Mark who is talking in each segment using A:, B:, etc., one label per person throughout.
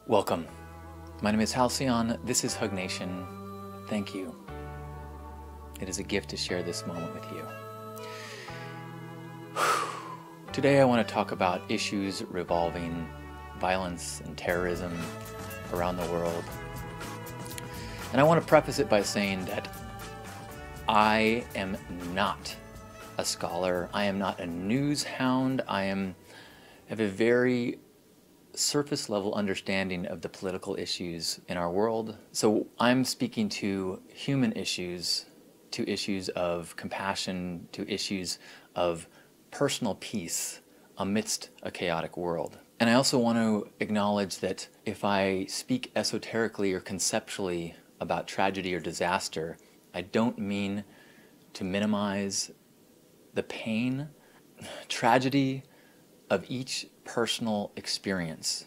A: Welcome. My name is Halcyon. This is Hug Nation. Thank you. It is a gift to share this moment with you. Today I want to talk about issues revolving violence and terrorism around the world. And I want to preface it by saying that I am not a scholar. I am not a news hound. I have a very surface level understanding of the political issues in our world. So I'm speaking to human issues, to issues of compassion, to issues of personal peace amidst a chaotic world. And I also want to acknowledge that if I speak esoterically or conceptually about tragedy or disaster, I don't mean to minimize the pain, tragedy of each personal experience.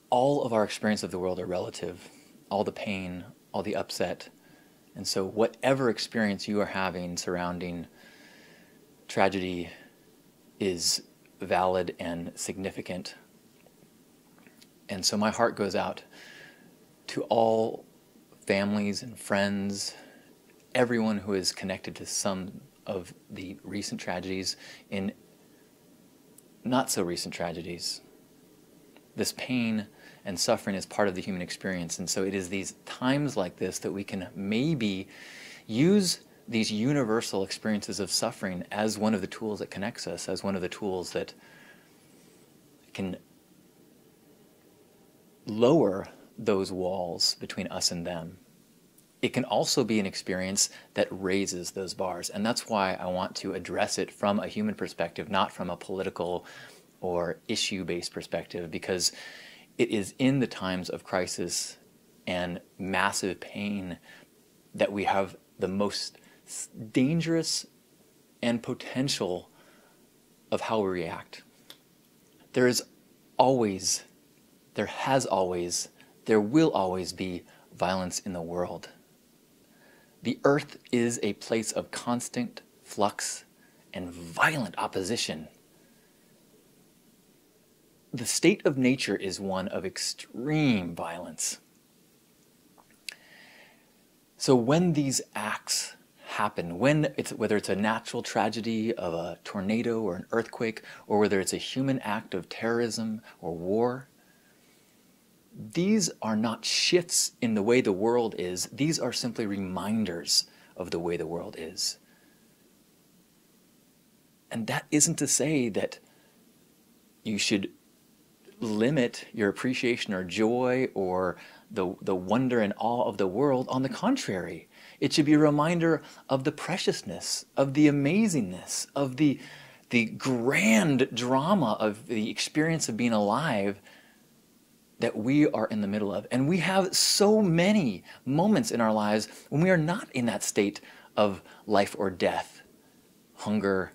A: All of our experience of the world are relative, all the pain, all the upset. And so whatever experience you are having surrounding tragedy is valid and significant. And so my heart goes out to all families and friends, everyone who is connected to some of the recent tragedies, in not so recent tragedies. This pain and suffering is part of the human experience, and so it is these times like this that we can maybe use these universal experiences of suffering as one of the tools that connects us, as one of the tools that can lower those walls between us and them. It can also be an experience that raises those bars, and that's why I want to address it from a human perspective, not from a political or issue-based perspective, because it is in the times of crisis and massive pain that we have the most dangerous and potential of how we react. There has always, there will always be violence in the world. The earth is a place of constant flux and violent opposition. The state of nature is one of extreme violence. So when these acts happen, whether it's a natural tragedy of a tornado or an earthquake, or whether it's a human act of terrorism or war, these are not shifts in the way the world is. These are simply reminders of the way the world is. And that isn't to say that you should limit your appreciation or joy or the wonder and awe of the world. On the contrary, it should be a reminder of the preciousness, of the amazingness, of the grand drama of the experience of being alive that we are in the middle of. And we have so many moments in our lives when we are not in that state of life or death, hunger,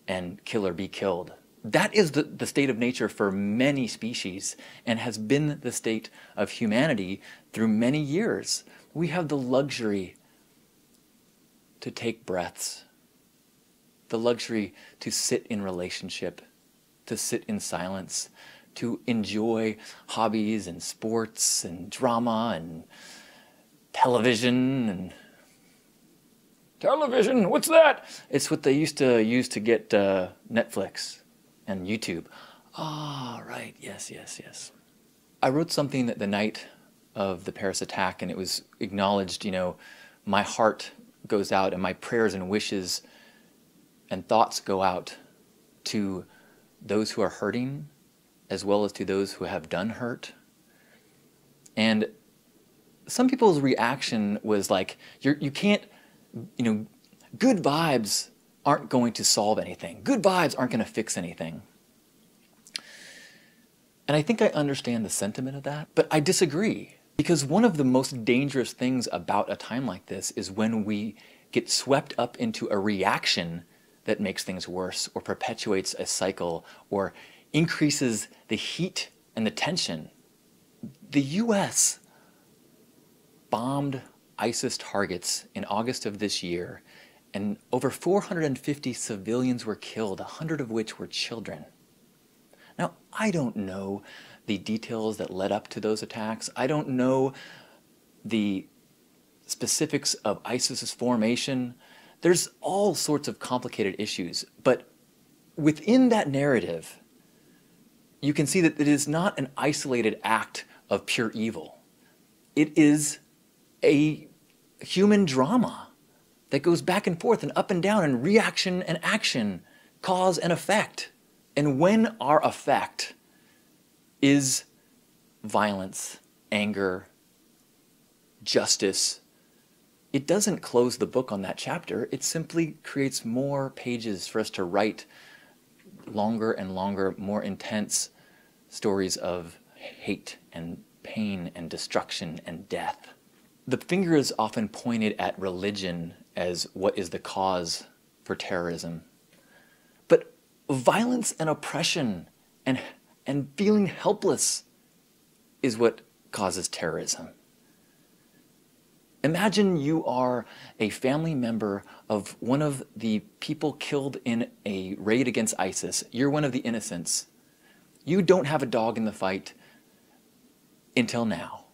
A: and kill or be killed. That is the state of nature for many species and has been the state of humanity through many years. We have the luxury to take breaths, the luxury to sit in relationship, to sit in silence, to enjoy hobbies and sports and drama and television. Television, what's that? It's what they used to use to get Netflix and YouTube. Ah, right, yes. I wrote something the night of the Paris attack, and it was acknowledged, my heart goes out and my prayers and wishes and thoughts go out to those who are hurting, as well as to those who have done hurt. And some people's reaction was like, you can't, good vibes aren't going to solve anything. Good vibes aren't going to fix anything. And I think I understand the sentiment of that, but I disagree. Because one of the most dangerous things about a time like this is when we get swept up into a reaction that makes things worse or perpetuates a cycle or increases the heat and the tension. The US bombed ISIS targets in August of this year, and over 450 civilians were killed, 100 of which were children. Now, I don't know the details that led up to those attacks. I don't know the specifics of ISIS's formation. There's all sorts of complicated issues, but within that narrative, you can see that it is not an isolated act of pure evil. It is a human drama that goes back and forth and up and down and reaction and action, cause and effect. And when our effect is violence, anger, justice, it doesn't close the book on that chapter. It simply creates more pages for us to write longer and longer, more intense stories of hate and pain and destruction and death. The finger is often pointed at religion as what is the cause for terrorism. But violence and oppression and feeling helpless is what causes terrorism. Imagine you are a family member of one of the people killed in a raid against ISIS. You're one of the innocents. You don't have a dog in the fight until now.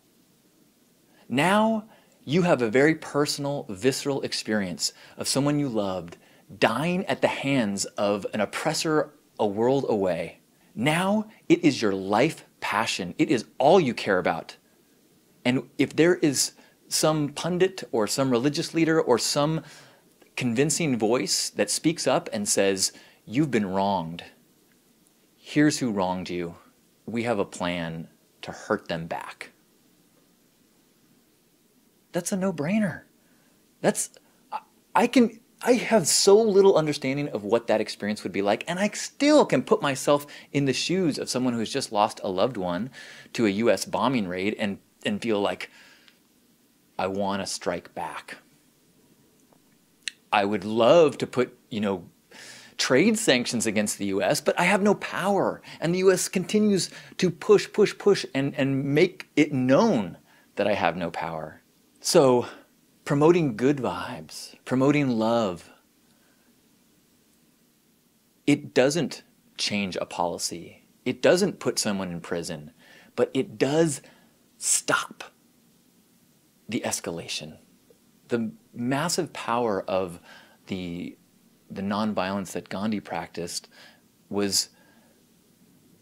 A: Now you have a very personal, visceral experience of someone you loved dying at the hands of an oppressor a world away. Now it is your life passion. It is all you care about. And if there is some pundit or some religious leader or some convincing voice that speaks up and says, "You've been wronged. Here's who wronged you. We have a plan to hurt them back." That's a no-brainer. I have so little understanding of what that experience would be like, and I still can put myself in the shoes of someone who's just lost a loved one to a US bombing raid and feel like, I want to strike back. I would love to put, trade sanctions against the US, but I have no power. And the US continues to push and make it known that I have no power. So, promoting good vibes, promoting love, it doesn't change a policy. It doesn't put someone in prison, but it does stop the escalation. The massive power of the nonviolence that Gandhi practiced was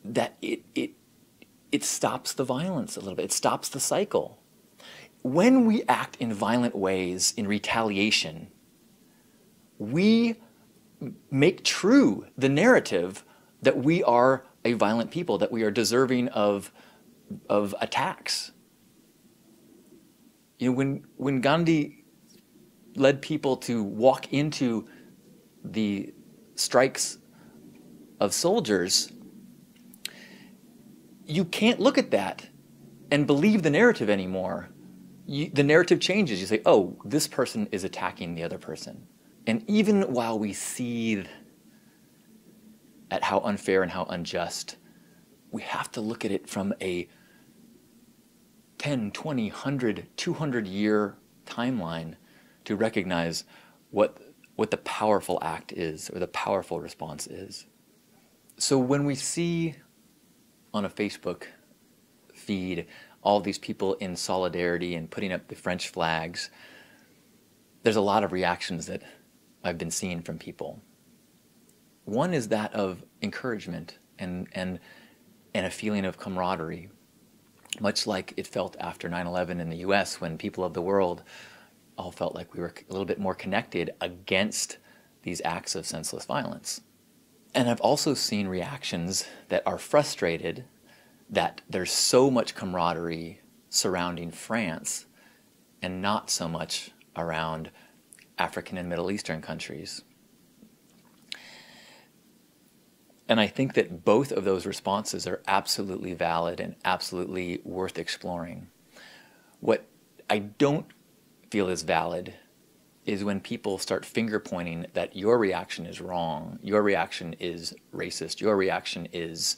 A: that it stops the violence a little bit. It stops the cycle. When we act in violent ways in retaliation, we make true the narrative that we are a violent people, that we are deserving of attacks. When Gandhi led people to walk into the strikes of soldiers, you can't look at that and believe the narrative anymore. The narrative changes. You say, oh, this person is attacking the other person. And even while we seethe at how unfair and how unjust, we have to look at it from a 10, 20, 100, 200-year timeline to recognize what the powerful act is, or the powerful response is. So when we see on a Facebook feed all these people in solidarity and putting up the French flags, there's a lot of reactions that I've been seeing from people. One is that of encouragement and a feeling of camaraderie, much like it felt after 9/11 in the US, when people of the world all felt like we were a little bit more connected against these acts of senseless violence. And I've also seen reactions that are frustrated that there's so much camaraderie surrounding France and not so much around African and Middle Eastern countries. And I think that both of those responses are absolutely valid and absolutely worth exploring. What I don't feel is valid is when people start finger pointing that your reaction is wrong, your reaction is racist, your reaction is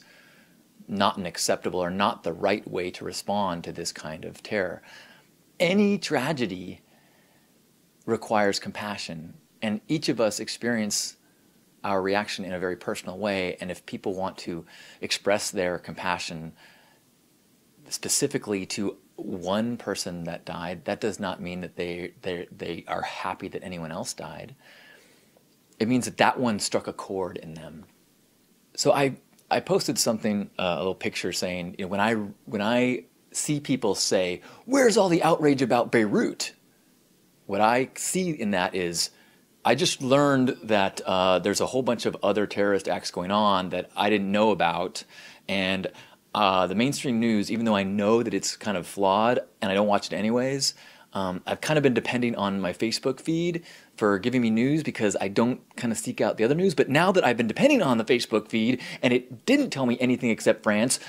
A: not an acceptable or not the right way to respond to this kind of terror. Any tragedy requires compassion, and each of us experience our reaction in a very personal way, and if people want to express their compassion specifically to one person that died, that does not mean that they are happy that anyone else died. It means that that one struck a chord in them. So I posted something, a little picture saying, you know, when I see people say, "Where's all the outrage about Beirut?" What I see in that is, I just learned that there's a whole bunch of other terrorist acts going on that I didn't know about, and the mainstream news, even though I know that it's kind of flawed and I don't watch it anyways, I've kind of been depending on my Facebook feed for giving me news because I don't kind of seek out the other news. But now that I've been depending on the Facebook feed and it didn't tell me anything except France,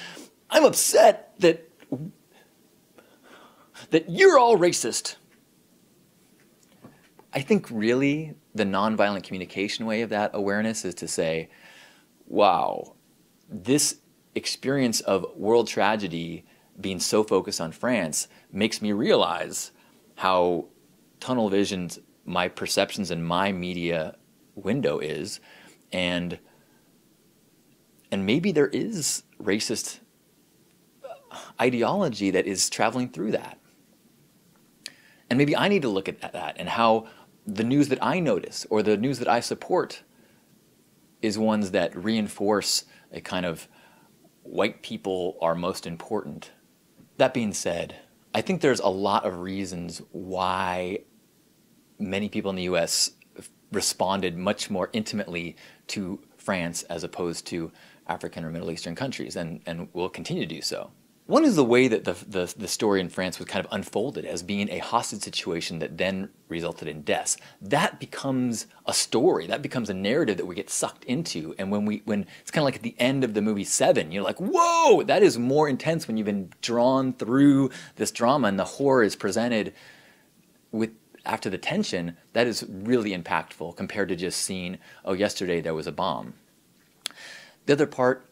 A: I'm upset that you're all racist. I think really the nonviolent communication way of that awareness is to say, wow, this experience of world tragedy being so focused on France makes me realize how tunnel visioned my perceptions and my media window is, and maybe there is racist ideology that is traveling through that. And maybe I need to look at that and how the news that I notice or the news that I support is ones that reinforce a kind of white people are most important. That being said, I think there's a lot of reasons why many people in the US responded much more intimately to France as opposed to African or Middle Eastern countries, and will continue to do so. One is the way that the story in France was kind of unfolded as being a hostage situation that then resulted in deaths. That becomes a story, that becomes a narrative that we get sucked into. And when it's kind of like at the end of the movie Seven, you're like, whoa, that is more intense when you've been drawn through this drama and the horror is presented with after the tension. That is really impactful compared to just seeing, oh, yesterday there was a bomb. The other part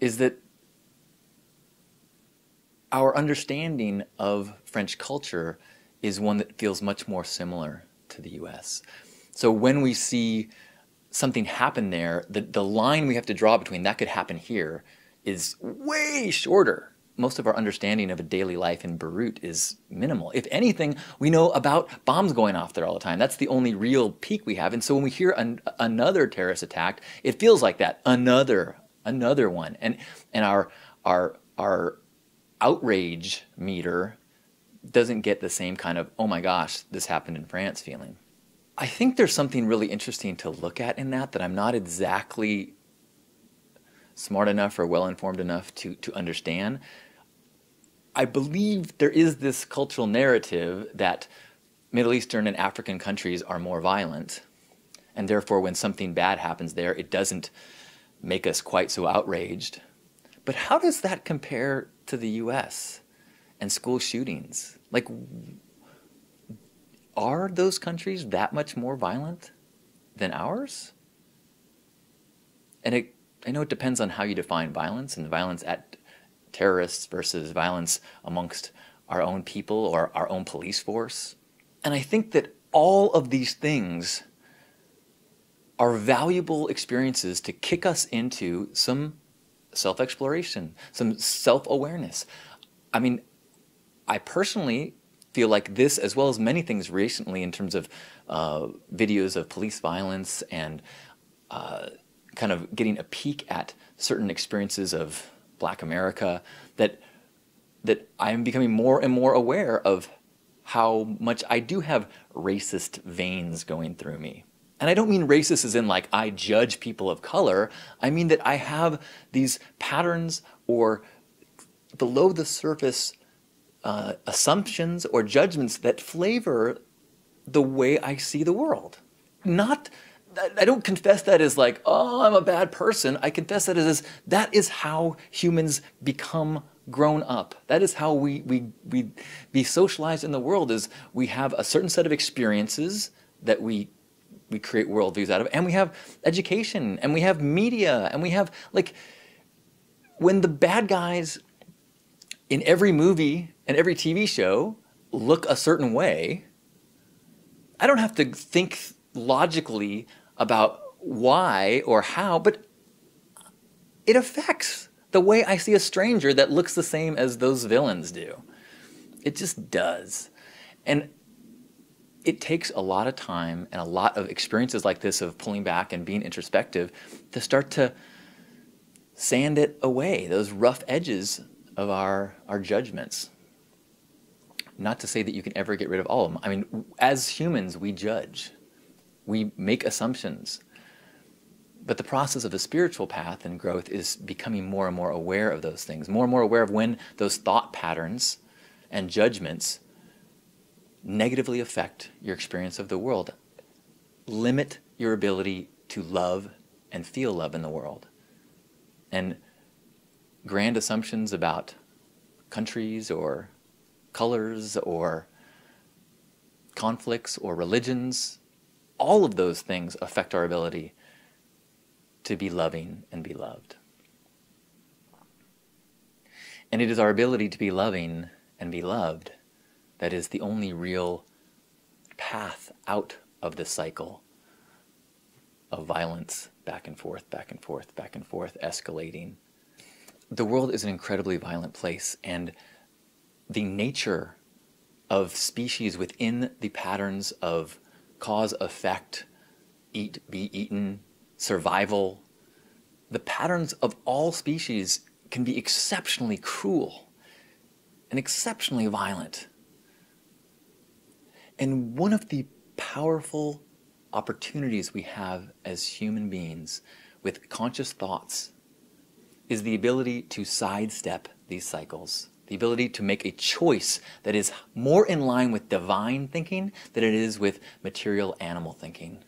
A: is that our understanding of French culture is one that feels much more similar to the US. So when we see something happen there, the line we have to draw between that could happen here is way shorter. Most of our understanding of a daily life in Beirut is minimal. If anything, we know about bombs going off there all the time. That's the only real peak we have. And so when we hear another terrorist attack, it feels like that, another one. And our outrage meter doesn't get the same kind of, oh my gosh, this happened in France feeling. I think there's something really interesting to look at in that I'm not exactly smart enough or well-informed enough to understand. I believe there is this cultural narrative that Middle Eastern and African countries are more violent, and therefore when something bad happens there, it doesn't make us quite so outraged. But how does that compare to the US and school shootings? Like, are those countries that much more violent than ours? And I know it depends on how you define violence, and violence at terrorists versus violence amongst our own people or our own police force. And I think that all of these things are valuable experiences to kick us into some self-exploration, some self-awareness. I mean, I personally feel like this, as well as many things recently in terms of videos of police violence and kind of getting a peek at certain experiences of Black America, that I am becoming more and more aware of how much I do have racist veins going through me. And I don't mean racist as in like I judge people of color. I mean that I have these patterns or below the surface assumptions or judgments that flavor the way I see the world. I don't confess that as like, oh, I'm a bad person. I confess that as that is how humans become grown up. That is how we be socialized in the world, is we have a certain set of experiences that we create worldviews out of, and we have education, and we have media, and we have, like, when the bad guys in every movie and every TV show look a certain way, I don't have to think logically about why or how, but it affects the way I see a stranger that looks the same as those villains do. It just does. And it takes a lot of time and a lot of experiences like this of pulling back and being introspective to start to sand it away, those rough edges of our judgments. Not to say that you can ever get rid of all of them. I mean, as humans, we judge. We make assumptions. But the process of a spiritual path and growth is becoming more and more aware of those things, more and more aware of when those thought patterns and judgments negatively affect your experience of the world. Limit your ability to love and feel love in the world. And grand assumptions about countries or colors or conflicts or religions, all of those things affect our ability to be loving and be loved. And it is our ability to be loving and be loved that is the only real path out of this cycle of violence, back and forth, back and forth, back and forth, escalating. The world is an incredibly violent place, and the nature of species within the patterns of cause, effect, eat, be eaten, survival, the patterns of all species can be exceptionally cruel and exceptionally violent. And one of the powerful opportunities we have as human beings with conscious thoughts is the ability to sidestep these cycles, the ability to make a choice that is more in line with divine thinking than it is with material animal thinking.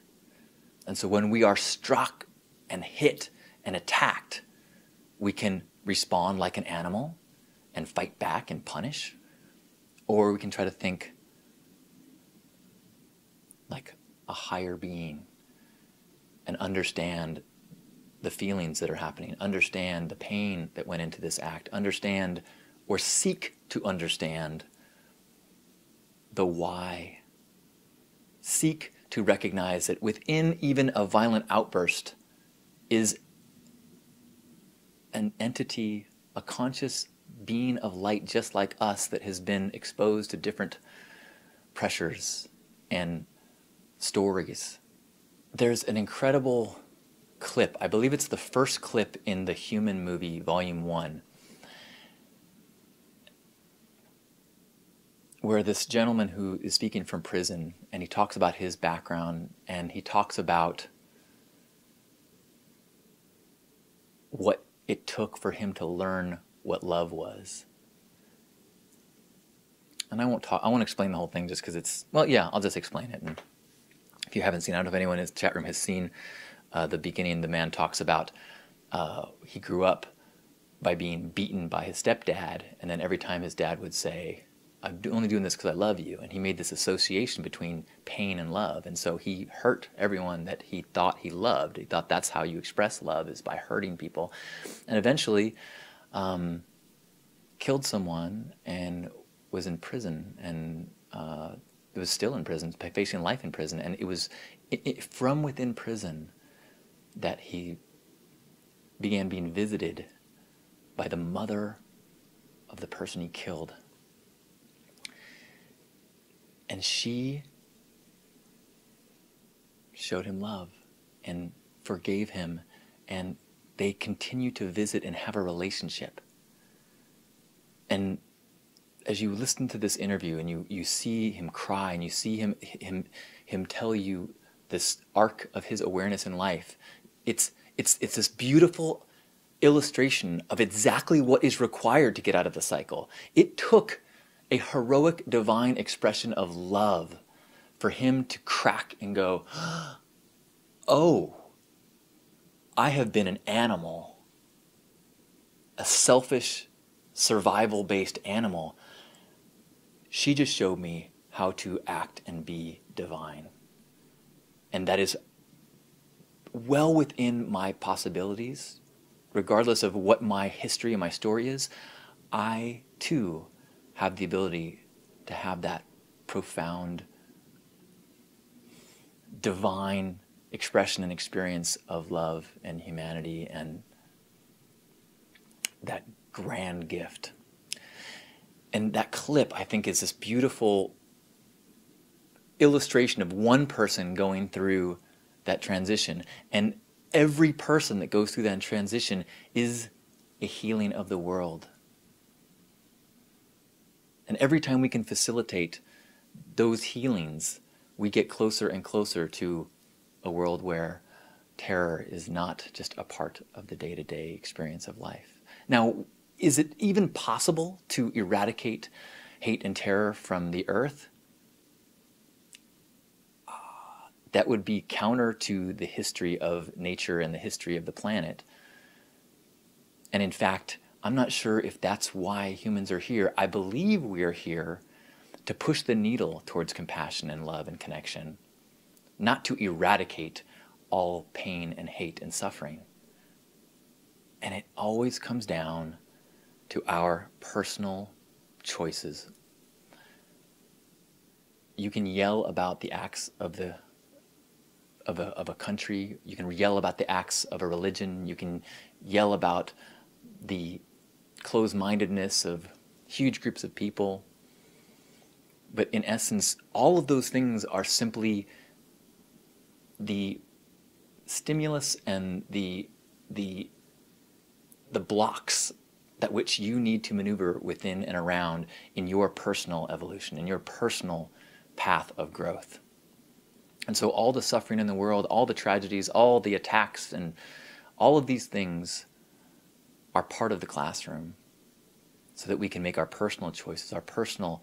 A: And so when we are struck and hit and attacked, we can respond like an animal and fight back and punish, or we can try to think like a higher being and understand the feelings that are happening, understand the pain that went into this act, understand or seek to understand the why. Seek to recognize that within even a violent outburst is an entity, a conscious being of light just like us that has been exposed to different pressures and stories. There's an incredible clip, I believe it's the first clip in the Human movie, Volume 1, where this gentleman who is speaking from prison, and he talks about his background, and he talks about what it took for him to learn what love was. And I won't explain the whole thing just because it's, well, yeah, I'll just explain it. And if you haven't seen, I don't know if anyone in the chat room has seen the beginning. The man talks about he grew up by being beaten by his stepdad, and then every time his dad would say, I'm only doing this because I love you, and he made this association between pain and love, and so he hurt everyone that he thought he loved. He thought that's how you express love, is by hurting people, and eventually killed someone and was in prison, and was still in prison, facing life in prison, and it was from within prison that he began being visited by the mother of the person he killed. And she showed him love and forgave him, and they continue to visit and have a relationship. And as you listen to this interview and you see him cry and you see him tell you this arc of his awareness in life, it's this beautiful illustration of exactly what is required to get out of the cycle. It took a heroic divine expression of love for him to crack and go, oh, I have been an animal, a selfish, survival-based animal. She just showed me how to act and be divine. And that is well within my possibilities, regardless of what my history and my story is. I, too, have the ability to have that profound, divine expression and experience of love and humanity and that grand gift. And that clip, I think, is this beautiful illustration of one person going through that transition. And every person that goes through that transition is a healing of the world. And every time we can facilitate those healings, we get closer and closer to a world where terror is not just a part of the day-to-day experience of life. Now, is it even possible to eradicate hate and terror from the earth? That would be counter to the history of nature and the history of the planet. And in fact, I'm not sure if that's why humans are here. I believe we are here to push the needle towards compassion and love and connection, not to eradicate all pain and hate and suffering. And it always comes down to our personal choices. You can yell about the acts of a country, you can yell about the acts of a religion, you can yell about the closed-mindedness of huge groups of people, but in essence, all of those things are simply the stimulus and the blocks that which you need to maneuver within and around in your personal evolution, in your personal path of growth. And so all the suffering in the world, all the tragedies, all the attacks, and all of these things are part of the classroom so that we can make our personal choices, our personal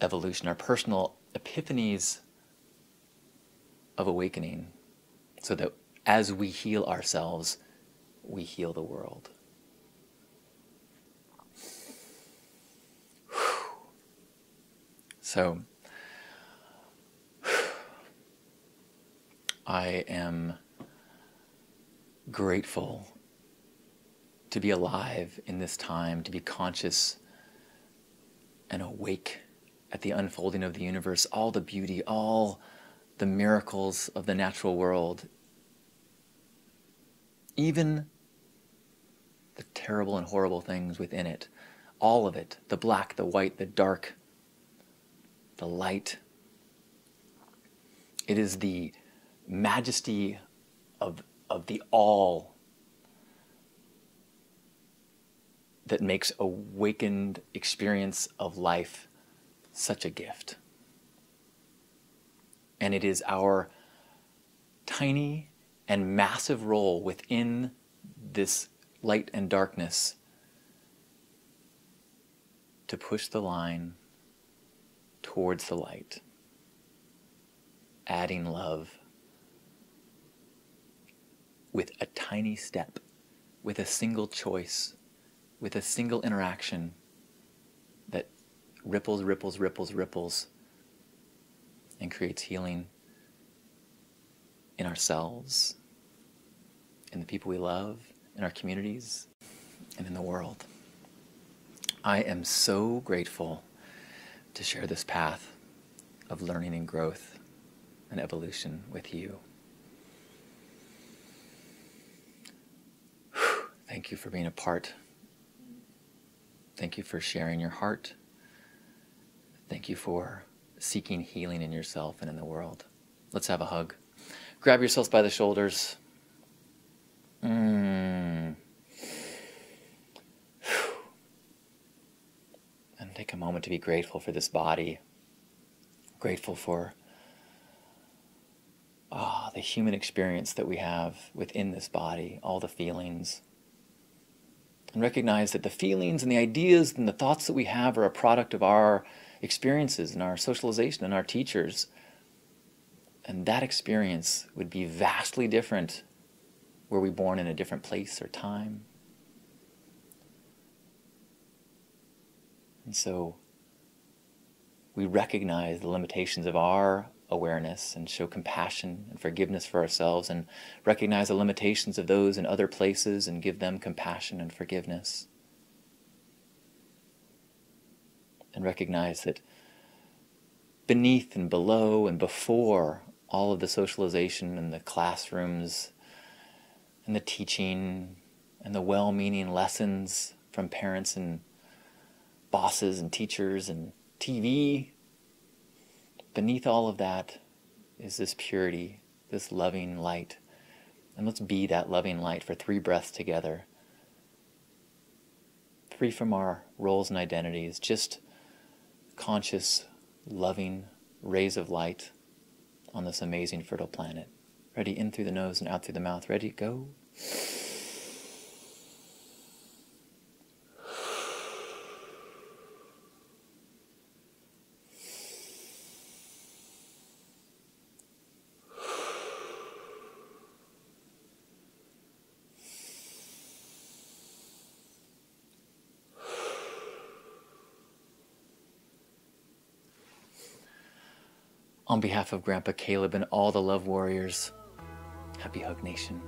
A: evolution, our personal epiphanies of awakening, so that as we heal ourselves, we heal the world. So, I am grateful to be alive in this time, to be conscious and awake at the unfolding of the universe, all the beauty, all the miracles of the natural world, even the terrible and horrible things within it, all of it, the black, the white, the dark, the light. It is the majesty of the all that makes awakened experience of life such a gift. And it is our tiny and massive role within this light and darkness to push the line towards the light, adding love with a tiny step, with a single choice, with a single interaction that ripples, ripples, ripples, ripples, and creates healing in ourselves, in the people we love, in our communities, and in the world. I am so grateful to share this path of learning and growth and evolution with you. Thank you for being a part. Thank you for sharing your heart. Thank you for seeking healing in yourself and in the world. Let's have a hug. Grab yourselves by the shoulders. And take a moment to be grateful for this body. Grateful for the human experience that we have within this body, all the feelings. And recognize that the feelings and the ideas and the thoughts that we have are a product of our experiences and our socialization and our teachers. And that experience would be vastly different were we born in a different place or time. And so we recognize the limitations of our awareness and show compassion and forgiveness for ourselves, and recognize the limitations of those in other places and give them compassion and forgiveness. And recognize that beneath and below and before all of the socialization and the classrooms and the teaching and the well-meaning lessons from parents and bosses and teachers and TV. Beneath all of that is this purity, this loving light. And let's be that loving light for 3 breaths together. Free from our roles and identities, just conscious, loving rays of light on this amazing, fertile planet. Ready? In through the nose and out through the mouth. Ready? Go. On behalf of Grandpa Caleb and all the Love Warriors, happy Hug Nation.